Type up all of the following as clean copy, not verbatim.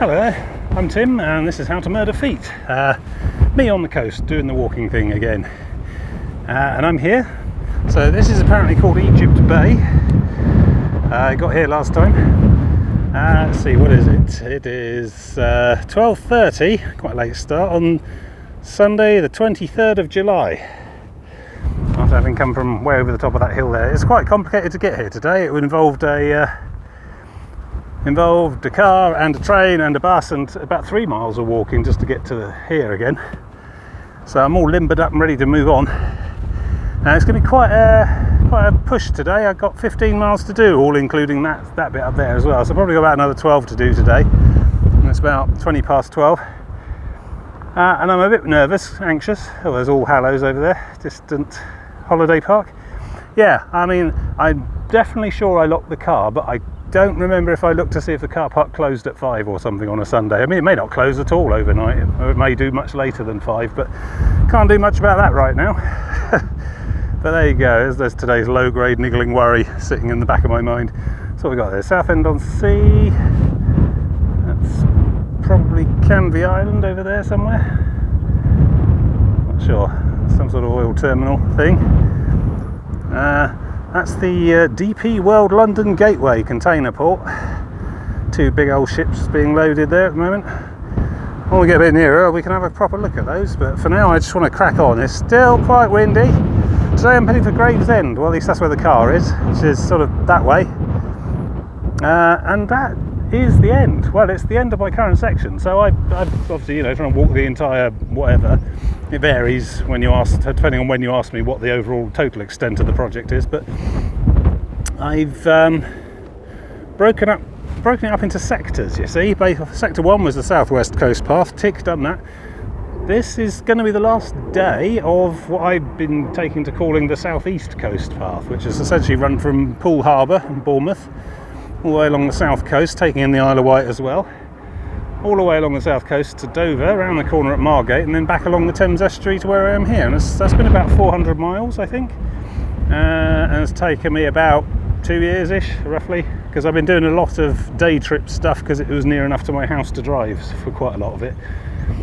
Hello there, I'm Tim and this is How to Murder Feet. Me on the coast doing the walking thing again. And I'm here. So this is apparently called Egypt Bay. I got here last time. Let's see, what is it? It is 12:30, quite a late start, on Sunday the 23rd of July. After having come from way over the top of that hill there. It's quite complicated to get here today. It would involved a car and a train and a bus and about 3 miles of walking just to get to here again. So I'm all limbered up and ready to move on. And it's going to be quite a push today. I've got 15 miles to do, all including that bit up there as well. So I've probably got about another 12 to do today. And it's about 20 past 12. And I'm a bit nervous, anxious. Oh, there's All Hallows over there, distant holiday park. Yeah, I mean, I'm definitely sure I locked the car, but I don't remember if I looked to see if the car park closed at 5 or something on a Sunday. I mean, it may not close at all overnight, or it may do much later than 5, but can't do much about that right now. But there you go, there's today's low-grade niggling worry sitting in the back of my mind. So we got there, Southend-on-Sea. That's probably Canvey Island over there somewhere. Not sure, some sort of oil terminal thing. That's the DP World London Gateway container port. 2 big old ships being loaded there at the moment. When we get a bit nearer, we can have a proper look at those, but for now I just want to crack on. It's still quite windy. Today I'm heading for Gravesend, well at least that's where the car is, which is sort of that way. And that is the end. Well, it's the end of my current section, so I've obviously, trying to walk the entire whatever. It varies when you ask, depending on when you ask me what the overall total extent of the project is, but I've broken it up into sectors, you see. Sector 1 was the southwest coast path, done that. This is going to be the last day of what I've been taking to calling the southeast coast path, which is essentially run from Poole Harbour in Bournemouth all the way along the south coast, taking in the Isle of Wight as well, all the way along the south coast to Dover, around the corner at Margate, and then back along the Thames estuary to where I am here. And that's been about 400 miles, I think, and it's taken me about 2 years-ish, roughly, because I've been doing a lot of day trip stuff because it was near enough to my house to drive for quite a lot of it.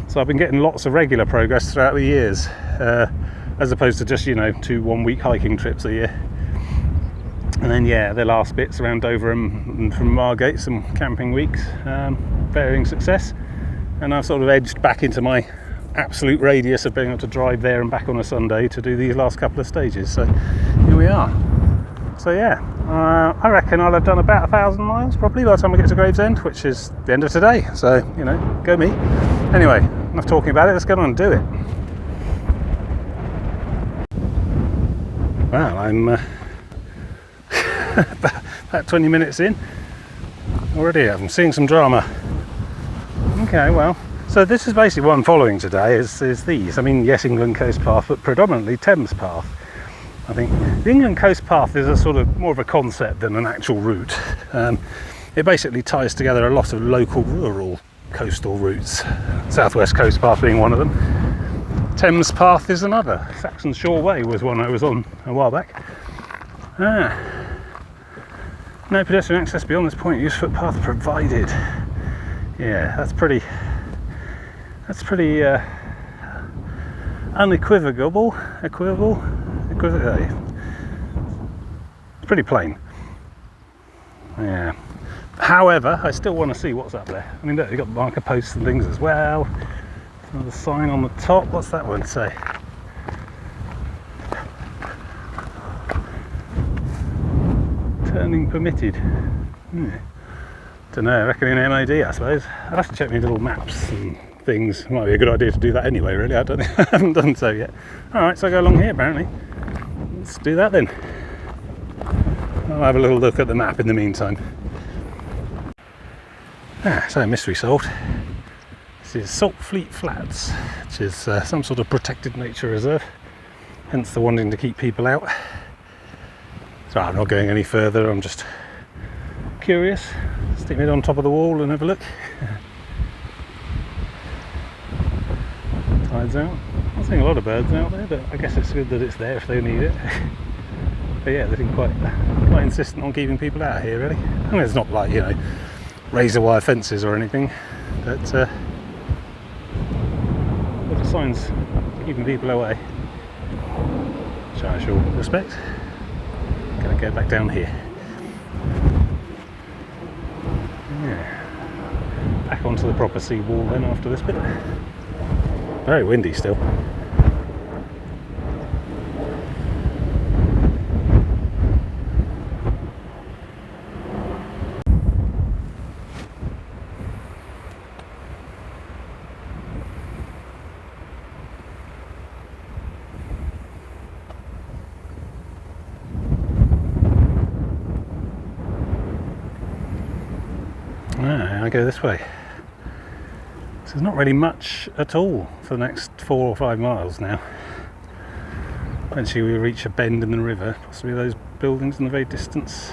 So I've been getting lots of regular progress throughout the years, as opposed to just 2 1-week hiking trips a year. And then the last bits around Dover and from Margate, some camping weeks, varying success. And I've sort of edged back into my absolute radius of being able to drive there and back on a Sunday to do these last couple of stages. So here we are. So I reckon I'll have done about 1,000 miles probably by the time I get to Gravesend, which is the end of today. So, go me. Anyway, enough talking about it, let's get on and do it. Well, I'm about 20 minutes in already. I'm seeing some drama. Okay, well, so this is basically what I'm following today is these. I mean, yes, England Coast Path, but predominantly Thames Path. I think the England Coast Path is a sort of more of a concept than an actual route. It basically ties together a lot of local rural coastal routes, Southwest Coast Path being one of them. Thames Path is another. Saxon Shore Way was one I was on a while back. No pedestrian access beyond this point, use footpath provided. Yeah, that's pretty unequivocal. It's pretty plain. Yeah. However, I still want to see what's up there. I mean, look, you've got marker posts and things as well. Another sign on the top. What's that one say? Turning permitted. Don't know, I reckon in MOD, I suppose. I'll have to check my little maps and things. Might be a good idea to do that anyway, really. I haven't done so yet. Alright, so I go along here apparently. Let's do that then. I'll have a little look at the map in the meantime. So mystery solved. This is Saltfleet Flats, which is some sort of protected nature reserve, hence the wanting to keep people out. So I'm not going any further, I'm just curious. Stick my head on top of the wall and have a look. Tide's out. I'm seeing a lot of birds out there, but I guess it's good that it's there if they need it. But yeah, they've been quite insistent on keeping people out here, really. I mean, it's not like, razor wire fences or anything. but with the signs keeping people away, which I shall respect. Gonna go back down here. Yeah. Back onto the proper seawall then after this bit. Very windy still. I go this way. So there's not really much at all for the next 4 or 5 miles now. Eventually we reach a bend in the river, possibly those buildings in the very distance.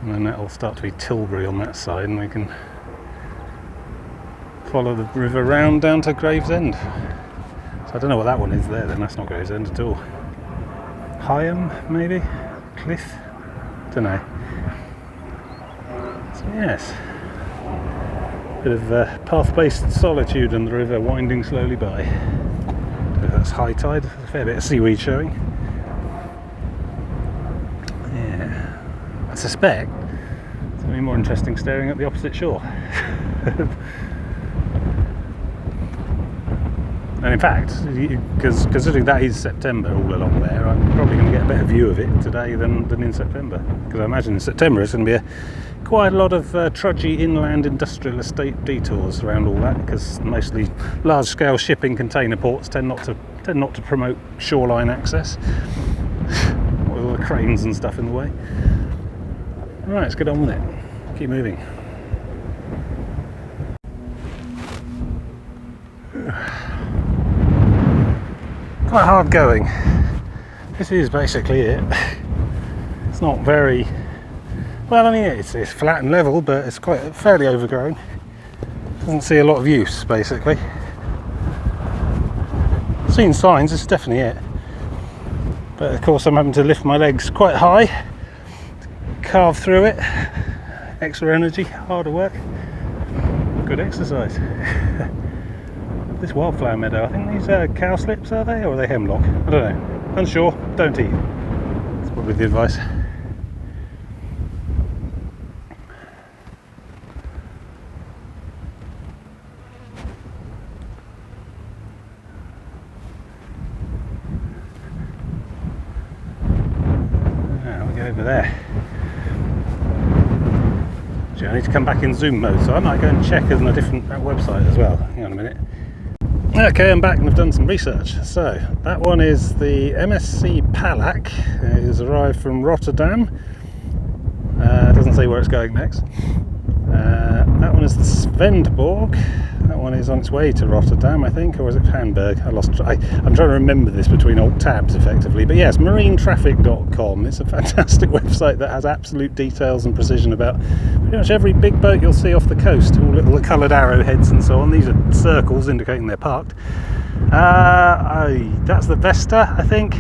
And then that'll start to be Tilbury on that side, and we can follow the river round down to Gravesend. So I don't know what that one is there then, that's not Gravesend at all. Higham, maybe? Cliff? Don't know. So yes, bit of path-based solitude and the river winding slowly by. So that's high tide, a fair bit of seaweed showing. Yeah, I suspect it's going to be more interesting staring at the opposite shore. And in fact, because considering that is September all along there, I'm probably going to get a better view of it today than in September. Because I imagine in September it's going to be quite a lot of trudgy inland industrial estate detours around all that, because mostly large-scale shipping container ports tend not to promote shoreline access with all the cranes and stuff in the way. Right, let's get on with it. Keep moving. Quite hard going. This is basically it. It's not very well. I mean, it's flat and level, but it's quite fairly overgrown. Doesn't see a lot of use, basically. Seen signs. This is definitely it. But of course, I'm having to lift my legs quite high, carve through it. Extra energy, harder work. Good exercise. This wildflower meadow, I think these are cowslips, are they, or are they hemlock? I don't know. Unsure. Don't eat. That's probably the advice. Now we go over there. Actually, I need to come back in zoom mode, so I might go and check on a different website as well. Hang on a minute. Okay, I'm back and I've done some research. So that one is the MSC Palak. It has arrived from Rotterdam. Doesn't say where it's going next. That one is the Svendborg. That one is on its way to Rotterdam, I think, or is it Hamburg? I'm trying to remember this between alt tabs effectively. But yes, marinetraffic.com. It's a fantastic website that has absolute details and precision about pretty much every big boat you'll see off the coast. All little coloured arrowheads and so on. These are circles indicating they're parked. That's the Vesta, I think.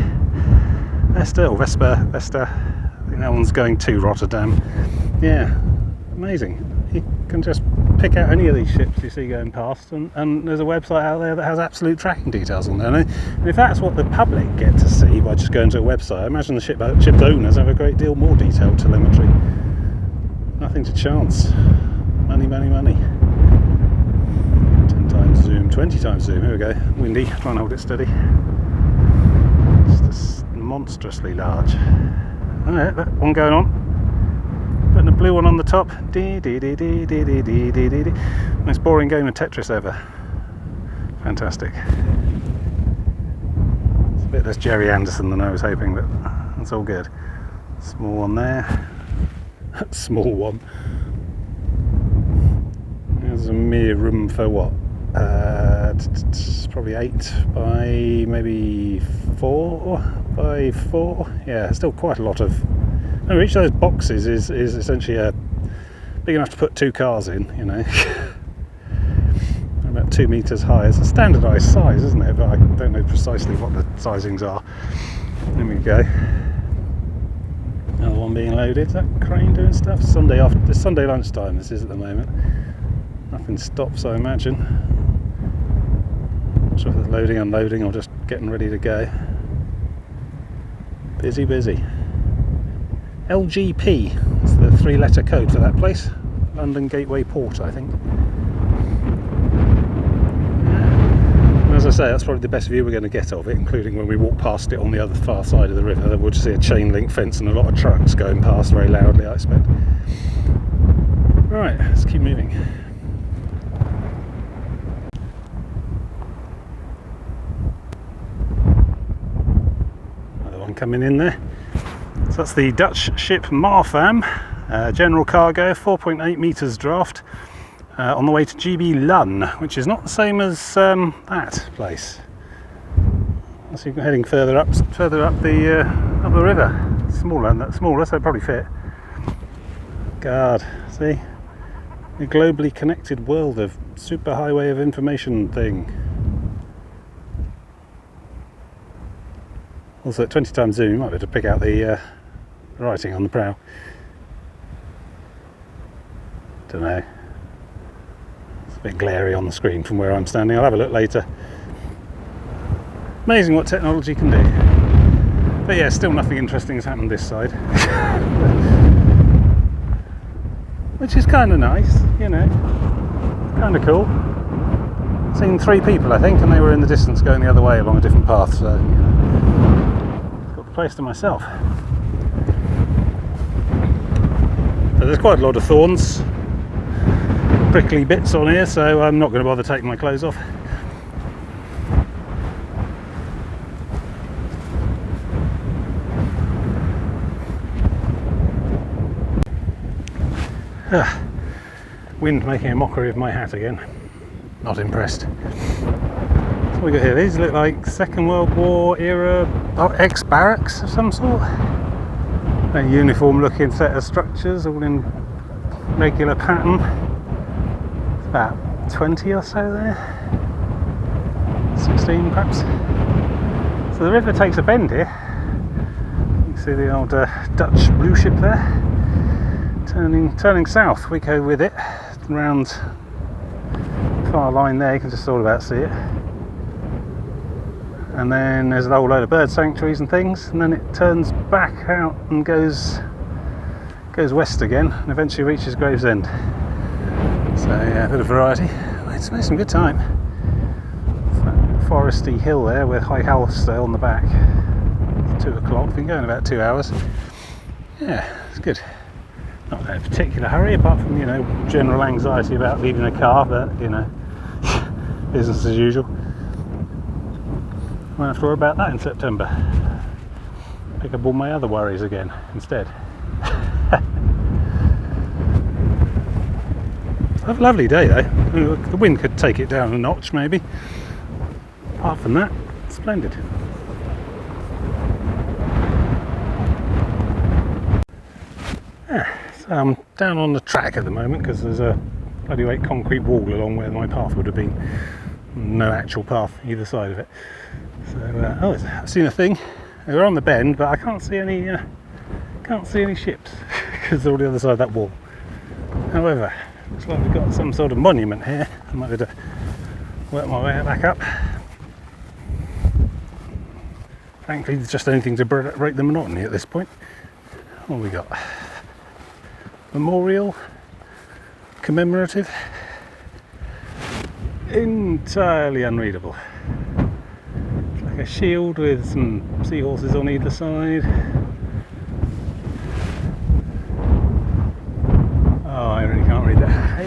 Vesta. I think that one's going to Rotterdam. Yeah, amazing. You can just pick out any of these ships you see going past, and there's a website out there that has absolute tracking details on there. And if that's what the public get to see by just going to a website, I imagine the ship's owners have a great deal more detailed telemetry. Nothing to chance. Money, money, money. 10 times zoom, 20 times zoom. Here we go. Windy. Try and hold it steady. Just monstrously large. Alright, that one going on. Putting a blue one on the top. Most boring game of Tetris ever. Fantastic. It's a bit less Jerry Anderson than I was hoping, but that's all good. Small one there. Small one. There's a mere room for what? Probably 8 by maybe 4 by 4. Yeah, still quite a lot of. No, each of those boxes is essentially big enough to put 2 cars in, you know. About 2 meters high. It's a standardised size, isn't it? But I don't know precisely what the sizings are. There we go. Another one being loaded. Is that crane doing stuff? Sunday lunchtime this is at the moment. Nothing stops, I imagine. Not sure if it's loading, unloading, or just getting ready to go. Busy, busy. LGP is the 3-letter code for that place. London Gateway Port, I think. And as I say, that's probably the best view we're going to get of it, including when we walk past it on the other far side of the river. Then we'll just see a chain link fence and a lot of trucks going past very loudly, I expect. Right, let's keep moving. Another one coming in there. So that's the Dutch ship Marfam, general cargo, 4.8 metres draft, on the way to GB Lun, which is not the same as that place. So you're heading further up the river. Smaller, so probably fit. God, see, a globally connected world of superhighway of information thing. Also, at 20 times zoom, you might be able to pick out the writing on the prow. Don't know. It's a bit glary on the screen from where I'm standing. I'll have a look later. Amazing what technology can do. But yeah, still nothing interesting has happened this side. Which is kind of nice, you know. Kind of cool. Seen 3 people, I think, and they were in the distance going the other way along a different path, so, you know, got the place to myself. So there's quite a lot of thorns, prickly bits on here, so I'm not going to bother taking my clothes off. Wind making a mockery of my hat again. Not impressed. So what we got here? These look like Second World War era ex-barracks of some sort. A uniform looking set of structures, all in regular pattern. It's about 20 or so there. 16 perhaps. So the river takes a bend here. You can see the old Dutch blue ship there. Turning south, we go with it round the far line there, you can just sort of about see it. And then there's a whole load of bird sanctuaries and things, and then it turns back out and goes west again, and eventually reaches Gravesend. So yeah, a bit of variety. It's made some good time. It's that foresty hill there with High Halstow on the back. It's 2 o'clock, been going about 2 hours. Yeah, it's good. Not in a particular hurry, apart from, you know, general anxiety about leaving the car, but, you know, business as usual. Won't have to worry about that in September. Pick up all my other worries again instead. Have a lovely day though. The wind could take it down a notch maybe. Apart from that, splendid. So I'm down on the track at the moment because there's a bloody weight concrete wall along where my path would have been. No actual path either side of it. So I've seen a thing. We're on the bend, but I can't see any ships because they're on the other side of that wall. However, looks like we've got some sort of monument here. I might have to work my way back up. Frankly, there's just anything to break the monotony at this point. What have we got? Memorial, commemorative, entirely unreadable. It's like a shield with some seahorses on either side. Oh, I really can't read that.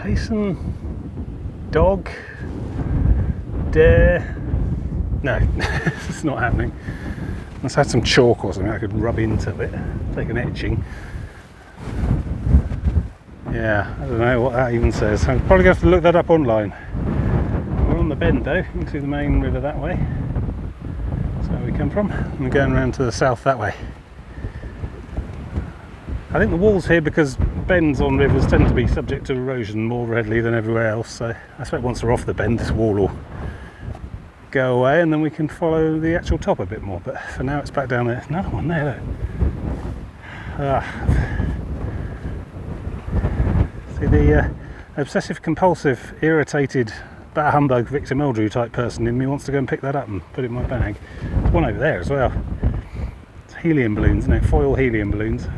Hasten, dog, dare. No, it's not happening. Let's have some chalk or something I could rub into it, take an etching. Yeah, I don't know what that even says. I'm probably going to have to look that up online. We're on the bend though, you can see the main river that way. That's where we come from. And we're going around to the south that way. I think the walls here, because bends on rivers tend to be subject to erosion more readily than everywhere else, so I expect once we're off the bend this wall will go away, and then we can follow the actual top a bit more. But for now, it's back down there. There's another one there, look. See, the obsessive compulsive, irritated, bah humbug Victor Meldrew type person in me wants to go and pick that up and put it in my bag. There's one over there as well. It's helium balloons, isn't it? Foil helium balloons.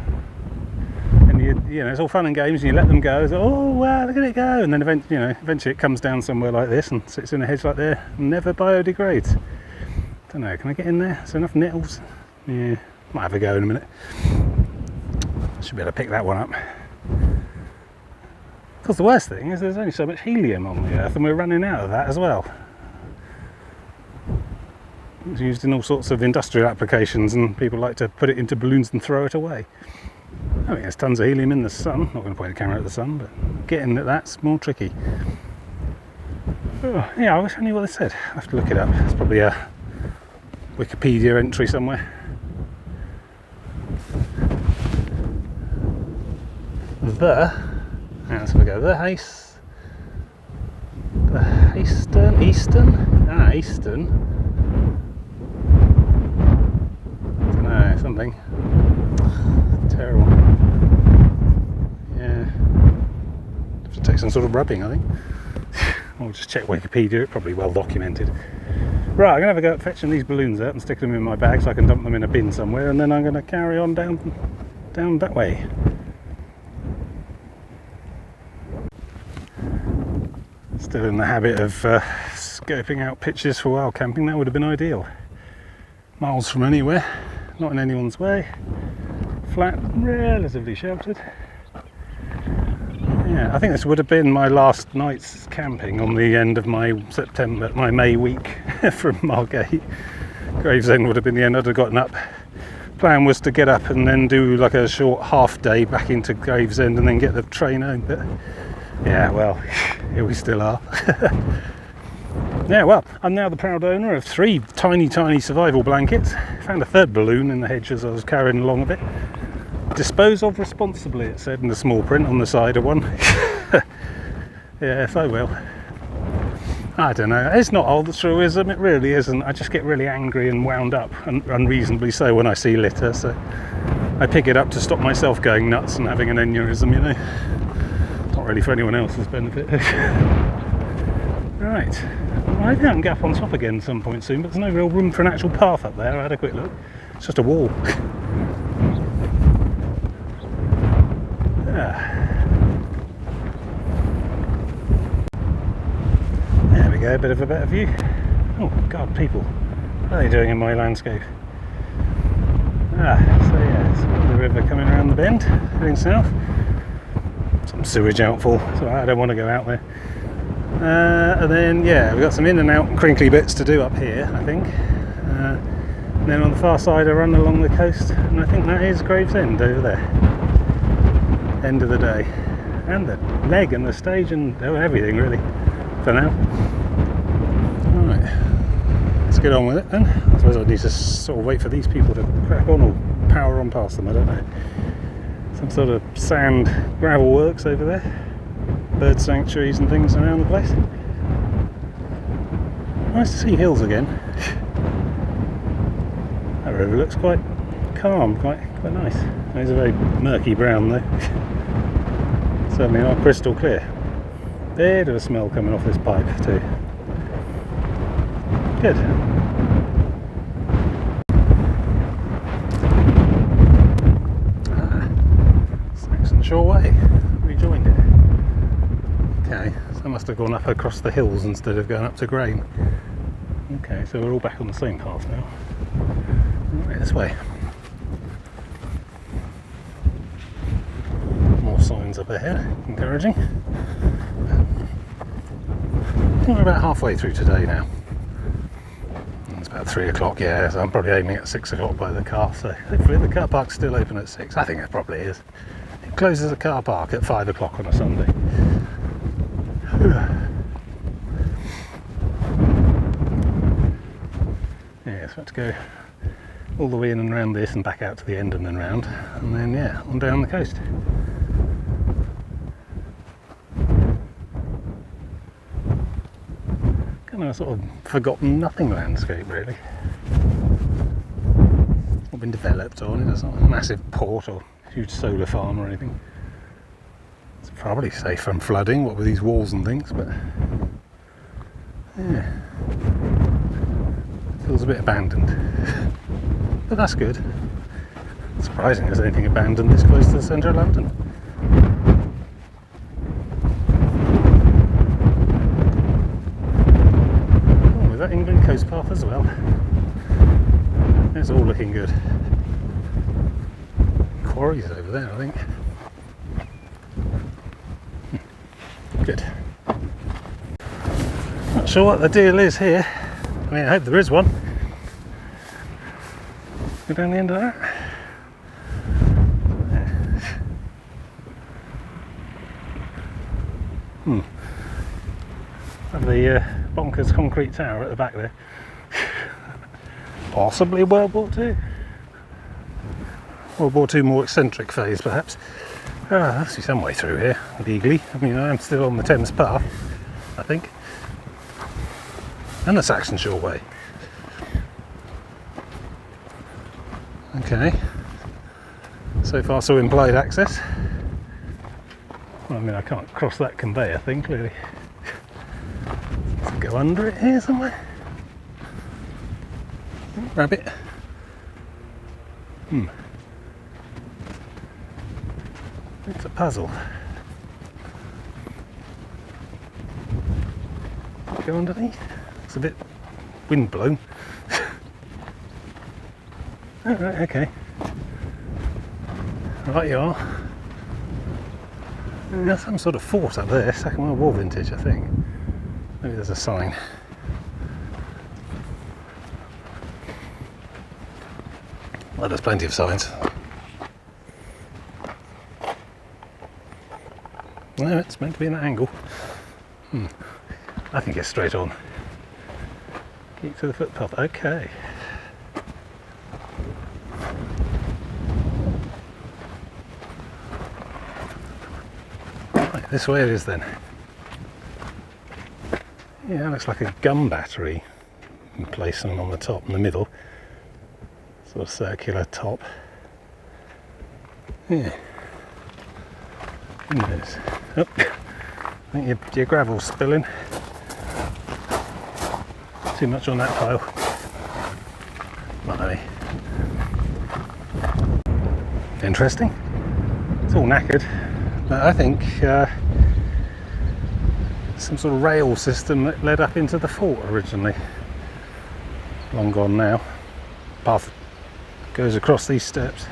And you know, it's all fun and games, and you let them go. It's like, oh wow, look at it go! And then eventually it comes down somewhere like this and sits in a hedge like there, and never biodegrades. Don't know. Can I get in there? Is there enough nettles? Yeah, might have a go in a minute. Should be able to pick that one up. Because the worst thing is there's only so much helium on the Earth, and we're running out of that as well. It's used in all sorts of industrial applications, and people like to put it into balloons and throw it away. I mean, there's tons of helium in the sun. Not going to point the camera at the sun, but getting at that's more tricky. Oh, yeah, I wish I knew what they said. I have to look it up. It's probably a Wikipedia entry somewhere. Let's have a go. Eastern? Ah, Eastern. I don't know, something. Terrible. Yeah. Have to take some sort of rubbing, I think. I'll just check Wikipedia, it's probably well documented. Right, I'm going to have a go at fetching these balloons out and sticking them in my bag so I can dump them in a bin somewhere, and then I'm going to carry on down that way. Still in the habit of scoping out pitches for wild camping. That would have been ideal. Miles from anywhere, not in anyone's way, flat, relatively sheltered. Yeah, I think this would have been my last night's camping on the end of my May week from Margate. Gravesend would have been the end. I'd have gotten up. Plan was to get up and then do like a short half day back into Gravesend and then get the train home. But yeah, well, here we still are. Yeah, well, I'm now the proud owner of 3 tiny survival blankets. Found a third balloon in the hedge as I was carrying along a bit. Dispose of responsibly, it said in the small print on the side of one. Yes, I will. I don't know, it's not altruism, it really isn't. I just get really angry and wound up, and unreasonably so, when I see litter, so I pick it up to stop myself going nuts and having an aneurysm, you know. Not really for anyone else's benefit. Right, well, maybe I can get up on top again at some point soon, but there's no real room for an actual path up there. I had a quick look. It's just a wall. There we go, a bit of a better view. Oh God, people. What are they doing in my landscape? So yeah, it's the river coming around the bend, heading south. Some sewage outfall, so I don't want to go out there. And then, yeah, we've got some in and out crinkly bits to do up here, I think. And then on the far side I run along the coast, and I think that is Gravesend over there. End of the day. And the leg and the stage and everything really, for now. Alright, let's get on with it then. I suppose I need to sort of wait for these people to crack on or power on past them, I don't know. Some sort of sand gravel works over there. Bird sanctuaries and things around the place. Nice to see hills again. That river looks quite calm, quite nice. It's a very murky brown though. Certainly not crystal clear. Bit of a smell coming off this pipe too. Good. Saxon Shore Way. Rejoined it. Okay, so I must have gone up across the hills instead of going up to Grain. Okay, so we're all back on the same path now. Right, this way. More signs up ahead, encouraging. I think we're about halfway through today now. It's about 3 o'clock, yeah, so I'm probably aiming at 6 o'clock by the car, so hopefully the car park's still open at 6. I think it probably is. It closes the car park at 5 o'clock on a Sunday. Yeah, so I have to go all the way in and around this and back out to the end and then round, and then yeah, on down the coast. kind of a sort of forgotten nothing landscape, really. It's not been developed or it's not a massive port or huge solar farm or anything. It's probably safe from flooding, what with these walls and things, but yeah, feels a bit abandoned. But that's good. Surprising there's anything abandoned this close to the centre of London. Oh, we've got England Coast Path as well. It's all looking good. Quarries over there, I think. Good. Not sure what the deal is here. I mean, I hope there is one. Go down the end of that. And the bonkers concrete tower at the back there. Possibly World War II. World War II more eccentric phase, perhaps. I see some way through here, legally. I mean, I am still on the Thames Path, I think. And the Saxon Shore Way. Okay. So far, so implied access. Well, I mean, I can't cross that conveyor thing, clearly. Let's go under it here somewhere. Rabbit. It's a puzzle. Go underneath. It's a bit wind blown. Alright, okay. Right you are. There's some sort of fort up there, Second World War vintage, I think. Maybe there's a sign. Well, there's plenty of signs. No, it's meant to be an angle. I think it's straight on. Keep to the footpath. Okay. Right, this way it is then. Yeah, looks like a gun battery. Placing on the top in the middle. Sort of circular top. Yeah. Windows. Oh, I think your gravel's spilling. Too much on that pile. Blimey. Interesting. It's all knackered, but I think some sort of rail system that led up into the fort originally. Long gone now. Path goes across these steps.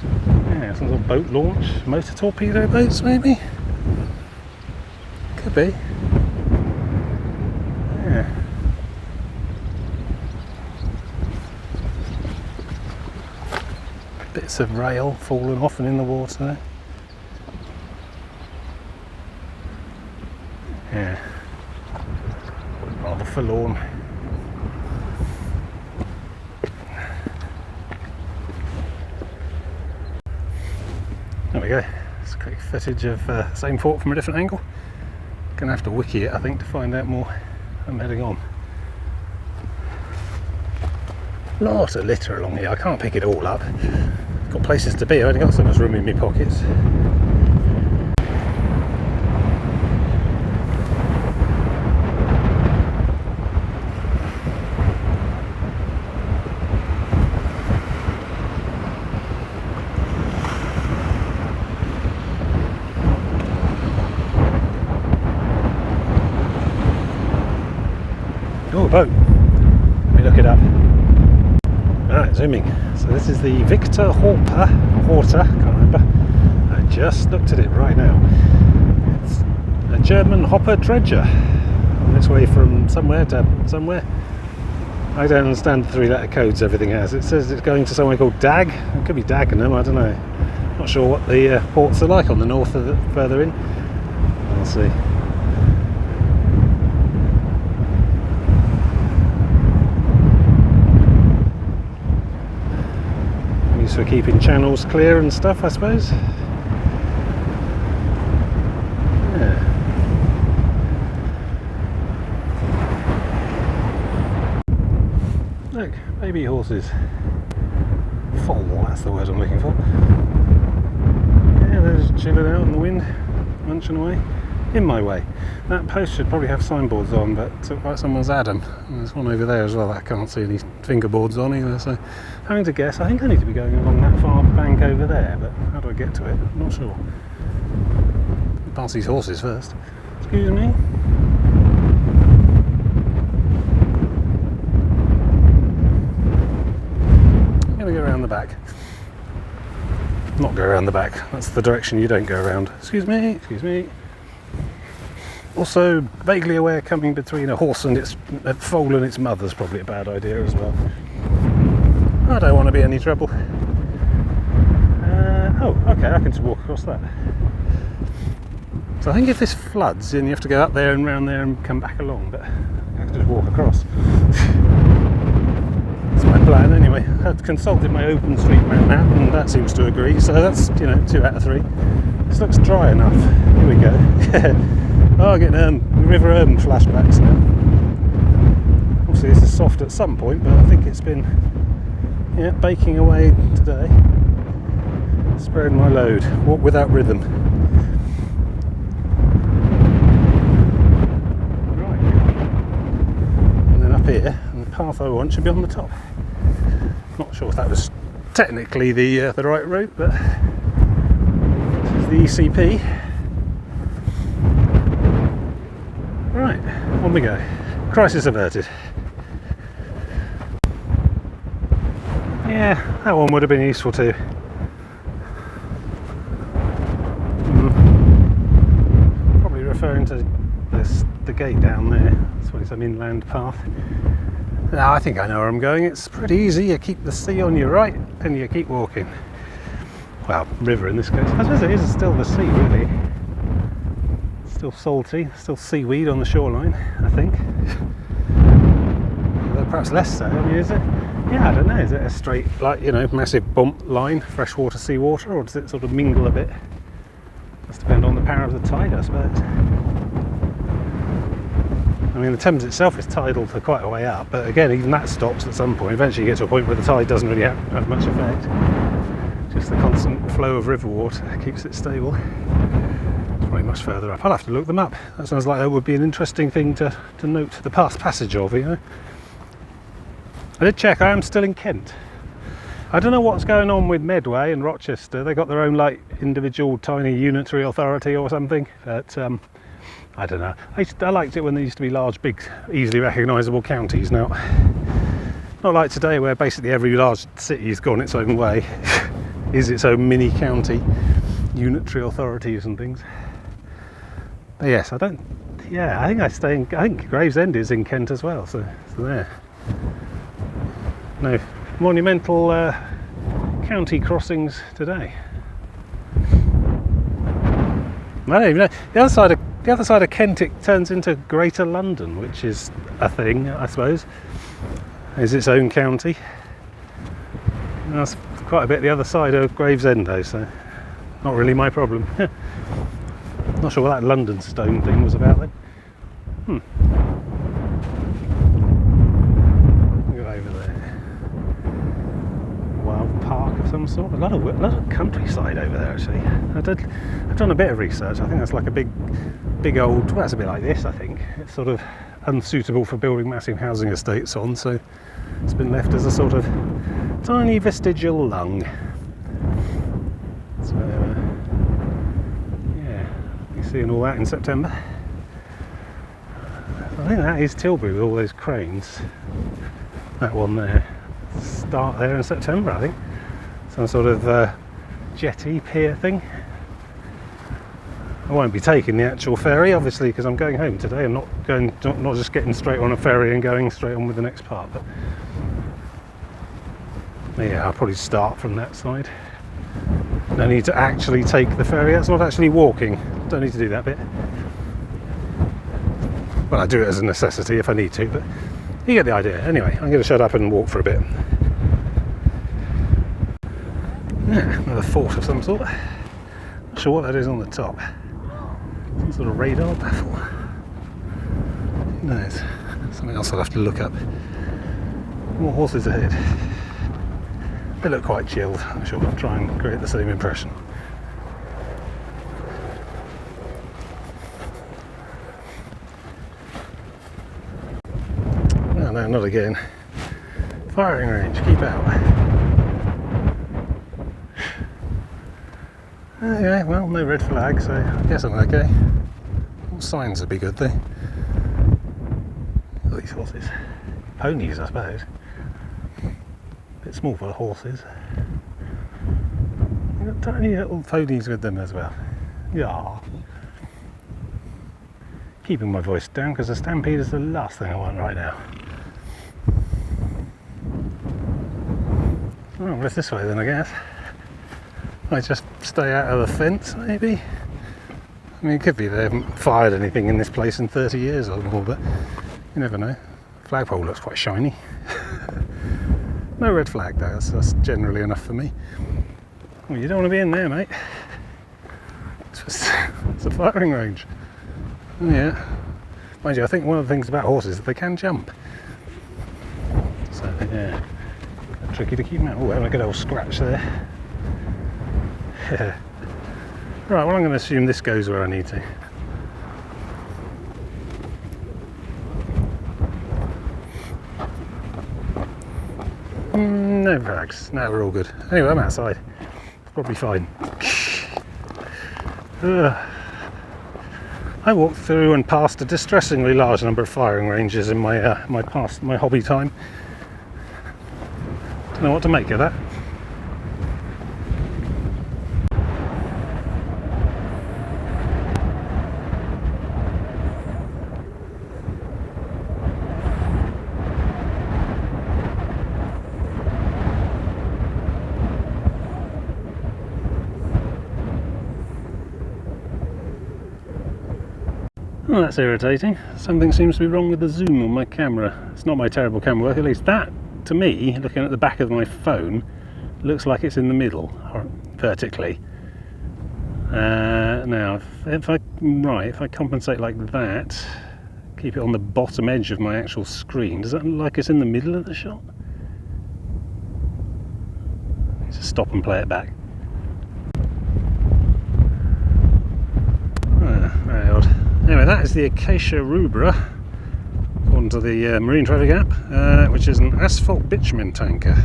Yeah, some sort of boat launch, motor torpedo boats maybe? Could be. Yeah. Bits of rail falling off and in the water there. Yeah. Rather forlorn. There we go. It's a quick footage of the same fort from a different angle. Gonna have to wiki it, I think, to find out more. I'm heading on. Lots of litter along here. I can't pick it all up. Got places to be. I've only got so much room in my pockets. Oh, a boat. Let me look it up. Alright, zooming. So this is the Victor Horta, can't remember. I just looked at it right now. It's a German hopper dredger on its way from somewhere to somewhere. I don't understand the three-letter codes everything has. It says it's going to somewhere called Dag. It could be Dagenham, I don't know. Not sure what the ports are like on the north of further in. We'll see. Used for keeping channels clear and stuff, I suppose. Yeah. baby horses. Foal, that's the word I'm looking for. Yeah, they're just chilling out in the wind, munching away. In my way. That post should probably have signboards on, but it looks like someone's had them. And there's one over there as well that I can't see any fingerboards on either, so having to guess, I think I need to be going along that far bank over there, but how do I get to it? I'm not sure. Pass these horses first. Excuse me. I'm going to go around the back. Not go around the back, that's the direction you don't go around. Excuse me, excuse me. Also, vaguely aware coming between a horse and its foal and its mother's probably a bad idea as well. I don't want to be any trouble. Oh, okay, I can just walk across that. So I think if this floods, then you have to go up there and round there and come back along, but I can just walk across. That's my plan anyway. I've consulted my open street map and that seems to agree, so that's, 2 out of 3. This looks dry enough. Here we go. Oh, getting River Urban flashbacks now. Obviously this is soft at some point, but I think it's been baking away today. Spreading my load. Walk without rhythm. Right. And then up here, and the path I want should be on the top. Not sure if that was technically the right route, but this is the ECP. Right, on we go. Crisis averted. Yeah, that one would have been useful too. Probably referring to the gate down there. That's probably some inland path. Now, I think I know where I'm going. It's pretty easy. You keep the sea on your right and you keep walking. Well, river in this case. I suppose it is still the sea, really. Still salty, still seaweed on the shoreline, I think. But perhaps less so. I mean, is it? Yeah, I don't know. Is it a straight, massive bump line, freshwater, seawater, or does it sort of mingle a bit? Must depend on the power of the tide, I suppose. I mean, the Thames itself is tidal for quite a way up, but again, even that stops at some point. Eventually, you get to a point where the tide doesn't really have much effect. Just the constant flow of river water keeps it stable. Much further up. I'll have to look them up. That sounds like that would be an interesting thing to note the passage of, I did check, I am still in Kent. I don't know what's going on with Medway and Rochester. They got their own individual tiny unitary authority or something, but I don't know. I liked it when there used to be large, big, easily recognisable counties. Now, not like today where basically every large city's gone its own way, is its own mini county, unitary authorities and things. But yes, I think I think Gravesend is in Kent as well, so there. No monumental county crossings today. I don't even know. The other side of Kent, it turns into Greater London, which is a thing, I suppose. Is its own county. And that's quite a bit the other side of Gravesend, though, so not really my problem. Not sure what that London Stone thing was about then. Go over there. Wild park of some sort. A lot of countryside over there actually. I've done a bit of research. I think that's like a big old. Well, that's a bit like this. I think it's sort of unsuitable for building massive housing estates on, so it's been left as a sort of tiny vestigial lung. So. Seeing all that in September. I think that is Tilbury with all those cranes. That one there. Start there in September, I think. Some sort of jetty pier thing. I won't be taking the actual ferry, obviously, because I'm going home today. I'm not just getting straight on a ferry and going straight on with the next part. But yeah, I'll probably start from that side. No need to actually take the ferry. That's not actually walking. Don't need to do that bit. Well, I do it as a necessity if I need to, but you get the idea. Anyway, I'm going to shut up and walk for a bit. Yeah, another fort of some sort. Not sure what that is on the top. Some sort of radar baffle. Who knows? Something else I'll have to look up. More horses ahead. They look quite chilled. I'm sure I'll try and create the same impression. Oh no, not again. Firing range, keep out. Okay, well, no red flag, so I guess I'm okay. All signs would be good though. Look at these horses. Ponies, I suppose. Bit small for the horses. You've got tiny little ponies with them as well. Yeah. Keeping my voice down because a stampede is the last thing I want right now. Oh, well, it's this way then, I guess. I just stay out of the fence, maybe. I mean, it could be they haven't fired anything in this place in 30 years or more, but you never know. Flagpole looks quite shiny. No red flag though, that's generally enough for me. Well, you don't want to be in there, mate. It's a firing range. Oh, yeah. Mind you, I think one of the things about horses is that they can jump. So, yeah. Tricky to keep them out. Oh, having a good old scratch there. Yeah. Right, well, I'm going to assume this goes where I need to. No flags. No, we're all good. Anyway, I'm outside. Probably fine. I walked through and past a distressingly large number of firing ranges in my my hobby time. Don't know what to make of that. Oh, that's irritating. Something seems to be wrong with the zoom on my camera. It's not my terrible camera work, at least that, to me, looking at the back of my phone, looks like it's in the middle, or vertically. Now, if I compensate like that, keep it on the bottom edge of my actual screen, does that look like it's in the middle of the shot? Just stop and play it back. Very odd. Anyway, that is the Acacia rubra, according to the Marine Traffic app, which is an asphalt bitumen tanker.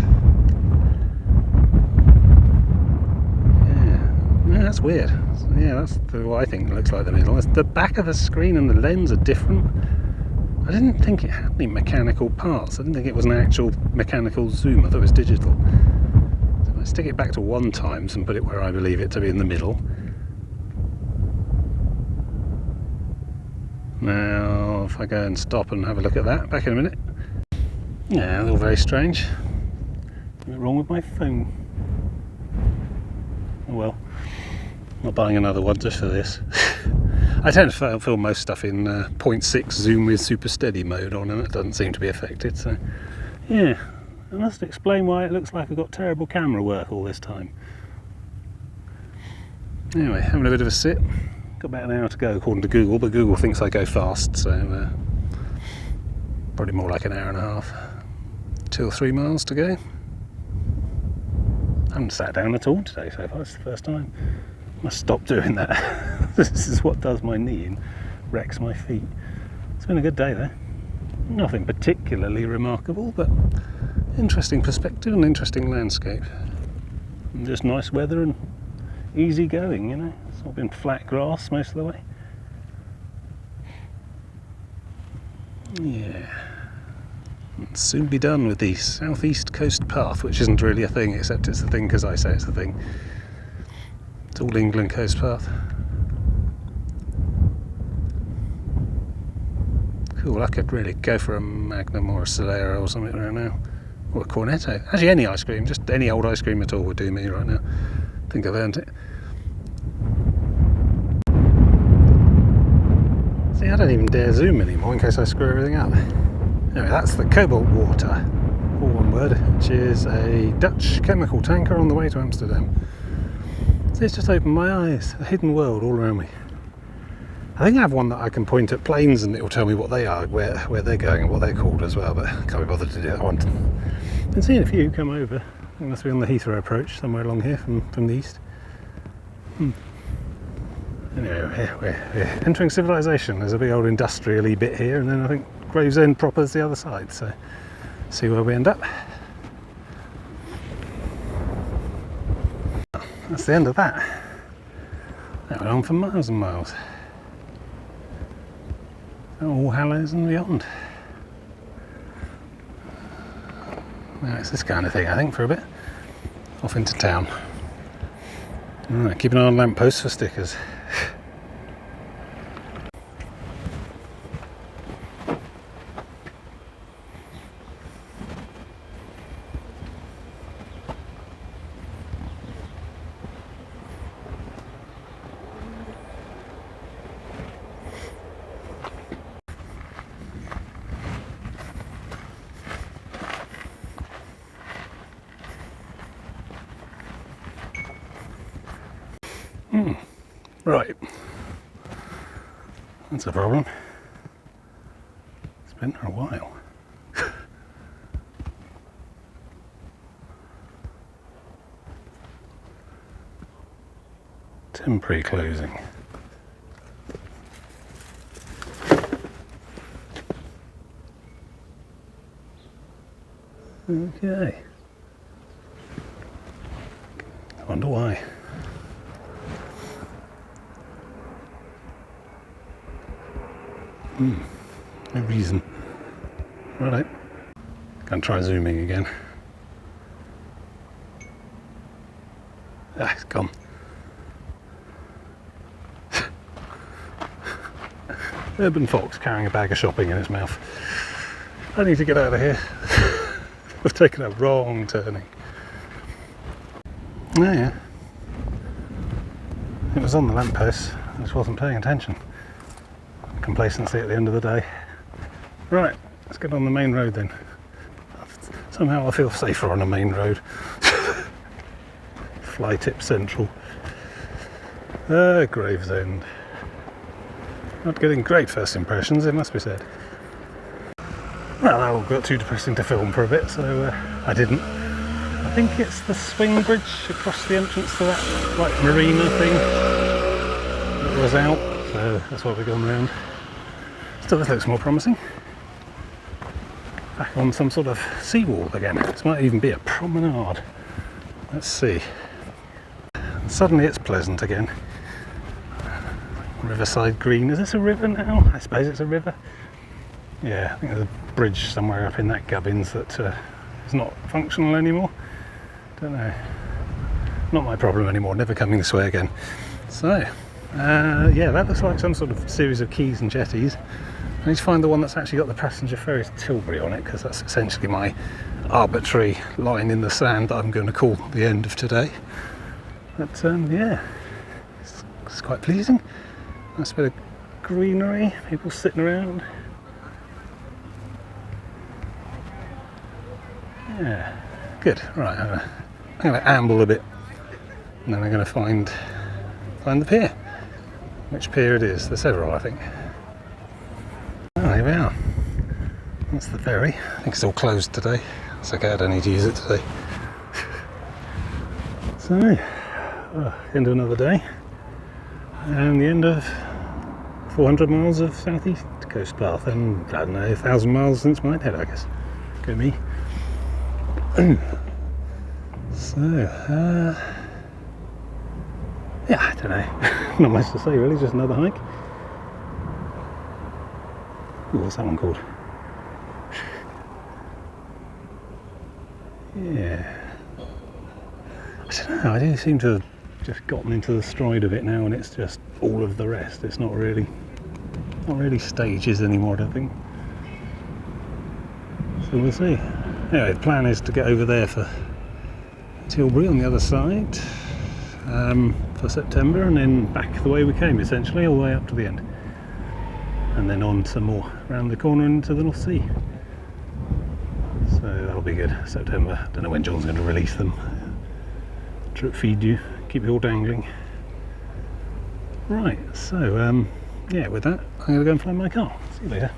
Yeah, that's weird. Yeah, that's what I think looks like the middle. The back of the screen and the lens are different. I didn't think it had any mechanical parts. I didn't think it was an actual mechanical zoom. I thought it was digital. So if I stick it back to 1 times and put it where I believe it to be in the middle. Now, if I go and stop and have a look at that, back in a minute. Yeah, all very strange. What's wrong with my phone? Oh well, I'm not buying another one just for this. I tend to film most stuff in 0.6 zoom with super steady mode on, and it doesn't seem to be affected. So, yeah, I must explain why it looks like I've got terrible camera work all this time. Anyway, having a bit of a sit. Got about an hour to go according to Google, but Google thinks I go fast, so probably more like an hour and a half. 2 or 3 miles to go. I haven't sat down at all today so far, it's the first time. Must stop doing that. This is what does my knee in, wrecks my feet. It's been a good day though. Nothing particularly remarkable, but interesting perspective and interesting landscape. And just nice weather and easy going, you know. It's all been flat grass most of the way. Yeah. It'll soon be done with the Southeast Coast Path, which isn't really a thing, except it's a thing because I say it's a thing. It's all England Coast Path. Cool, I could really go for a Magnum or a Solera or something right now. Or a Cornetto. Actually, any ice cream, just any old ice cream at all would do me right now. I think I've earned it. See, I don't even dare zoom anymore in case I screw everything up. Anyway, that's the Cobalt Water, all one word, which is a Dutch chemical tanker on the way to Amsterdam. See, it's just opened my eyes, a hidden world all around me. I think I have one that I can point at planes and it will tell me what they are, where they're going and what they're called as well, but I can't be bothered to do that one. I've been seeing a few come over. I think it must be on the Heathrow approach, somewhere along here from the east. Anyway, we're entering civilization. There's a big old industrial-y bit here, and then I think Gravesend proper's the other side, so see where we end up. That's the end of that. That went on for miles and miles. All Hallows and beyond. Now it's this kind of thing, I think, for a bit. Off into town. Right, keep an eye on lampposts for stickers. Right, that's a problem. It's been for a while. Temporary closing. Okay. I wonder why. No reason. Right. Gonna try zooming again. Ah, it's gone. Urban fox carrying a bag of shopping in its mouth. I need to get out of here. I've taken a wrong turning. Oh yeah. It was on the lamppost. I just wasn't paying attention. Complacency at the end of the day. Right, let's get on the main road then. Somehow I feel safer on a main road. Fly tip central. Gravesend. Not getting great first impressions, it must be said. Well, that all got too depressing to film for a bit, so I didn't. I think it's the swing bridge across the entrance to that like marina thing that was out, so that's why we're going around. Still, this looks more promising. Back on some sort of seawall again. This might even be a promenade. Let's see. Suddenly it's pleasant again. Riverside Green. Is this a river now? I suppose it's a river. Yeah, I think there's a bridge somewhere up in that gubbins that is not functional anymore. Don't know. Not my problem anymore. Never coming this way again. So, yeah, that looks like some sort of series of quays and jetties. I need to find the one that's actually got the passenger ferry to Tilbury on it, because that's essentially my arbitrary line in the sand that I'm going to call the end of today. But yeah, it's quite pleasing. Nice bit of greenery, people sitting around. Yeah, good. Right, I'm going to amble a bit, and then I'm going to find the pier. Which pier it is? There's several, I think. Oh, here we are. That's the ferry. I think it's all closed today. It's okay, I don't need to use it today. So, end of another day. And the end of 400 miles of southeast coast path, and I don't know, 1,000 miles since Minehead, I guess. Go me. So, yeah, I don't know. Not much to say really, just another hike. Ooh, what's that one called? Yeah. I don't know, I do seem to have just gotten into the stride of it now, and it's just all of the rest. It's not really stages anymore, I don't think. So we'll see. Anyway, the plan is to get over there for Tilbury on the other side for September, and then back the way we came, essentially, all the way up to the end. And then on some more around the corner into the North Sea. So that'll be good. September. Don't know when John's going to release them. Drip feed you, keep you all dangling. Right, so yeah, with that, I'm going to go and find my car. See you later.